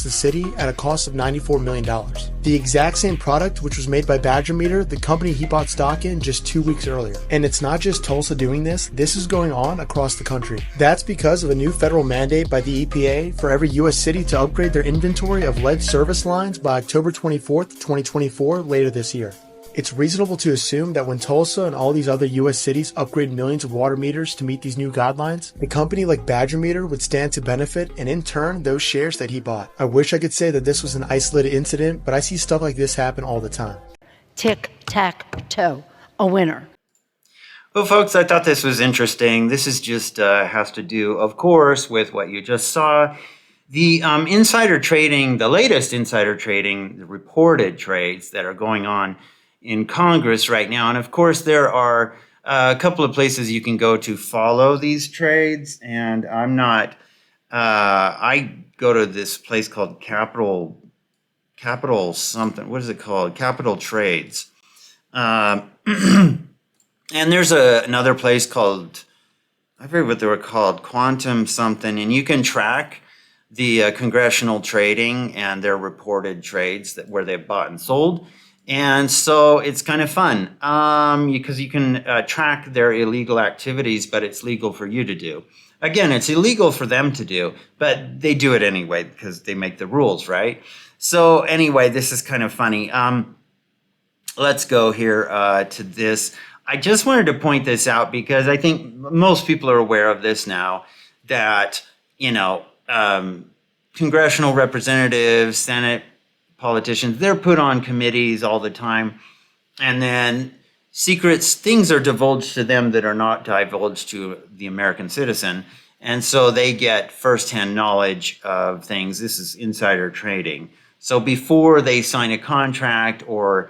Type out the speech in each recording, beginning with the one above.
across the city at a cost of $94 million. The exact same product, which was made by Badger Meter, the company he bought stock in just 2 weeks earlier. And it's not just Tulsa doing this is going on across the country. That's because of a new federal mandate by the EPA for every U.S. city to upgrade their inventory of lead service lines by October 24th, 2024, later this year. It's reasonable to assume that when Tulsa and all these other U.S. cities upgrade millions of water meters to meet these new guidelines, a company like Badger Meter would stand to benefit, and in turn, those shares that he bought. I wish I could say that this was an isolated incident, but I see stuff like this happen all the time. Tic-tac-toe, a winner. Well, folks, I thought this was interesting. This is just has to do, of course, with what you just saw. The insider trading, the latest insider trading, the reported trades that are going on in Congress right now. And of course, there are a couple of places you can go to follow these trades. And I'm not, I go to this place called Capital something. What is it called? Capital Trades. And there's another place called, I forget what they were called, Quantum something. And you can track the congressional trading and their reported trades where they've bought and sold. And so it's kind of fun because you can track their illegal activities, but it's legal for you to do. Again, it's illegal for them to do, but they do it anyway because they make the rules, right? So anyway, this is kind of funny. Let's go here to this. I just wanted to point this out because I think most people are aware of this now, that, congressional representatives, Senate politicians, they're put on committees all the time, and then things are divulged to them that are not divulged to the American citizen, and so they get firsthand knowledge of things. This is insider trading. So before they sign a contract or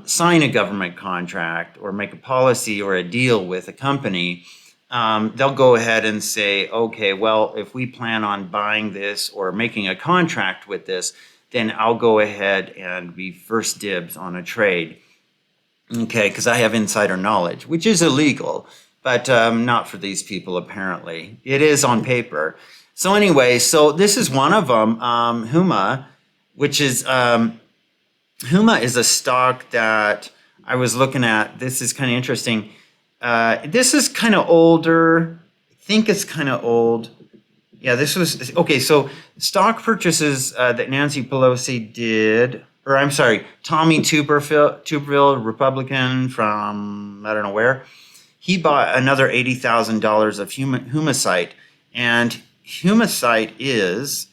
sign a government contract or make a policy or a deal with a company, they'll go ahead and say, okay, well, if we plan on buying this or making a contract with this, then I'll go ahead and be first dibs on a trade. Okay, because I have insider knowledge, which is illegal, but not for these people, apparently. It is on paper. So anyway, so this is one of them, Huma, which is, Huma is a stock that I was looking at. This is kind of interesting. This is kind of older. I think it's kind of old. Yeah, this was, okay, so stock purchases that Nancy Pelosi did, or I'm sorry, Tommy Tuberville, Republican from I don't know where, he bought another $80,000 of Humasite. And Humasite is,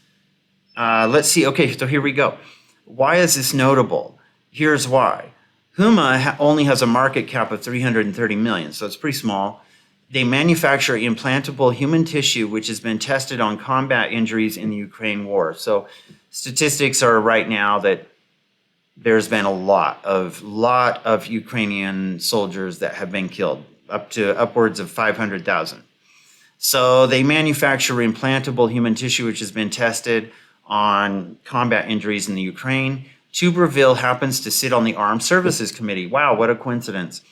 let's see, okay, so here we go. Why is this notable? Here's why. Huma only has a market cap of $330 million, so it's pretty small. They manufacture implantable human tissue, which has been tested on combat injuries in the Ukraine war. So statistics are right now that there's been a lot of Ukrainian soldiers that have been killed, upwards of 500,000. So they manufacture implantable human tissue, which has been tested on combat injuries in the Ukraine. Tuberville happens to sit on the Armed Services Committee. Wow, what a coincidence.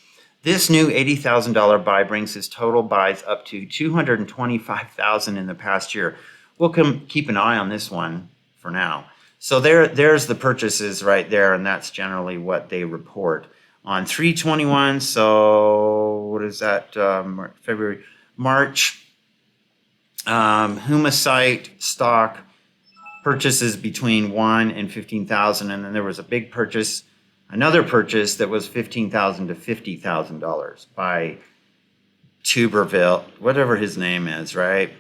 This new $80,000 buy brings his total buys up to $225,000 in the past year. We'll keep an eye on this one for now. So there's the purchases right there, and that's generally what they report. On 3/21, so what is that, March, Humasite stock purchases between $1,000 and $15,000, and then there was a big purchase, another purchase that was $15,000 to $50,000 by Tuberville, whatever his name is, right?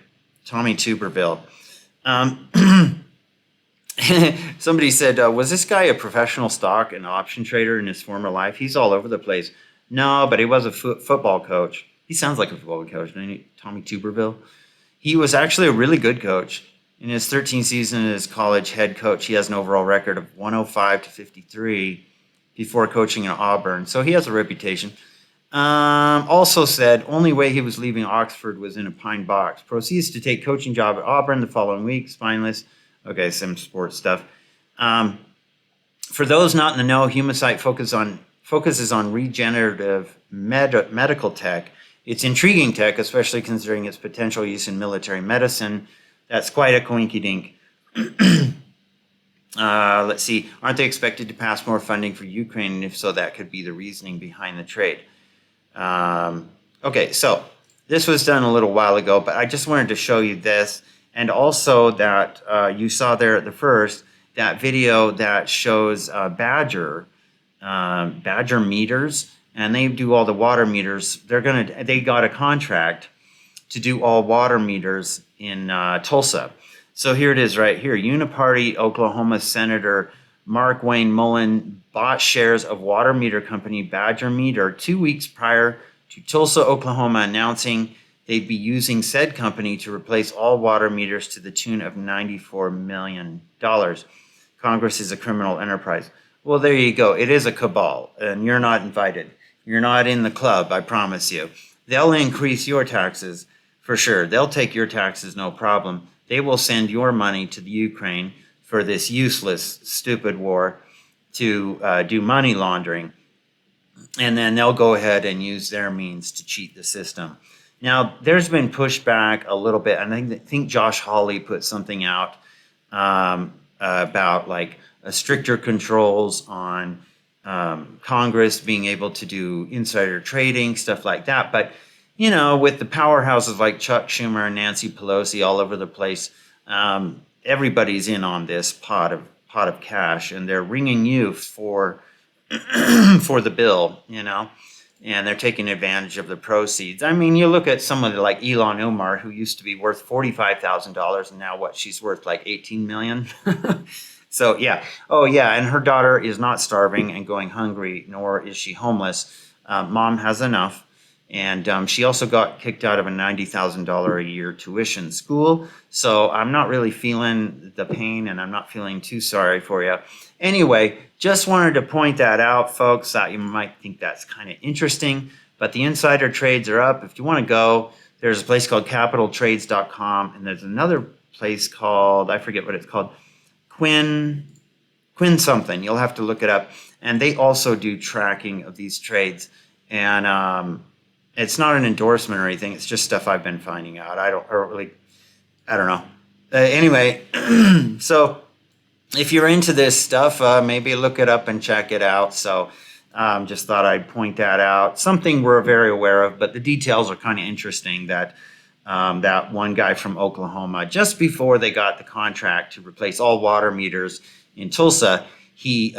Tommy Tuberville. Somebody said, was this guy a professional stock and option trader in his former life? He's all over the place. No, but he was a football coach. He sounds like a football coach, doesn't he? Tommy Tuberville. He was actually a really good coach. In his 13th season as college head coach, he has an overall record of 105 to 53 before coaching at Auburn. So he has a reputation. Also said, only way he was leaving Oxford was in a pine box. Proceeds to take coaching job at Auburn the following week. Spineless. Okay, some sports stuff. For those not in the know, Humasite focuses on regenerative medical tech. It's intriguing tech, especially considering its potential use in military medicine. That's quite a coinky-dink. Let's see. Aren't they expected to pass more funding for Ukraine? And if so, that could be the reasoning behind the trade. Okay, so this was done a little while ago, but I just wanted to show you this. And also that you saw there at the first, that video that shows Badger meters, and they do all the water meters. They got a contract to do all water meters in Tulsa. So here it is right here. Uniparty Oklahoma Senator Mark Wayne Mullin bought shares of water meter company Badger Meter 2 weeks prior to Tulsa, Oklahoma, announcing they'd be using said company to replace all water meters to the tune of $94 million. Congress is a criminal enterprise. Well, there you go. It is a cabal, and you're not invited. You're not in the club, I promise you. They'll increase your taxes for sure. They'll take your taxes, no problem. They will send your money to the Ukraine for this useless, stupid war to do money laundering. And then they'll go ahead and use their means to cheat the system. Now, there's been pushback a little bit, and I think Josh Hawley put something out about like stricter controls on Congress being able to do insider trading, stuff like that. But, you know, with the powerhouses like Chuck Schumer and Nancy Pelosi all over the place, everybody's in on this pot of cash, and they're ringing you for for the bill, you know, and they're taking advantage of the proceeds. I mean, you look at someone like Ilhan Omar, who used to be worth $45,000, and now she's worth like 18 million. So yeah. Oh yeah, and her daughter is not starving and going hungry, nor is she homeless. Mom has enough. And she also got kicked out of a $90,000 a year tuition school. So I'm not really feeling the pain, and I'm not feeling too sorry for you. Anyway, just wanted to point that out, folks, that you might think that's kind of interesting. But the insider trades are up. If you want to go, there's a place called capitaltrades.com, and there's another place called, I forget what it's called, Quinn something. You'll have to look it up. And they also do tracking of these trades. And it's not an endorsement or anything. It's just stuff I've been finding out. I don't know. Anyway, so if you're into this stuff, maybe look it up and check it out. So just thought I'd point that out. Something we're very aware of, but the details are kind of interesting that that one guy from Oklahoma, just before they got the contract to replace all water meters in Tulsa, he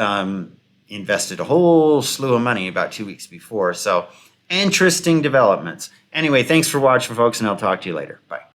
invested a whole slew of money about 2 weeks before. So interesting developments. Anyway, thanks for watching, folks, and I'll talk to you later. Bye.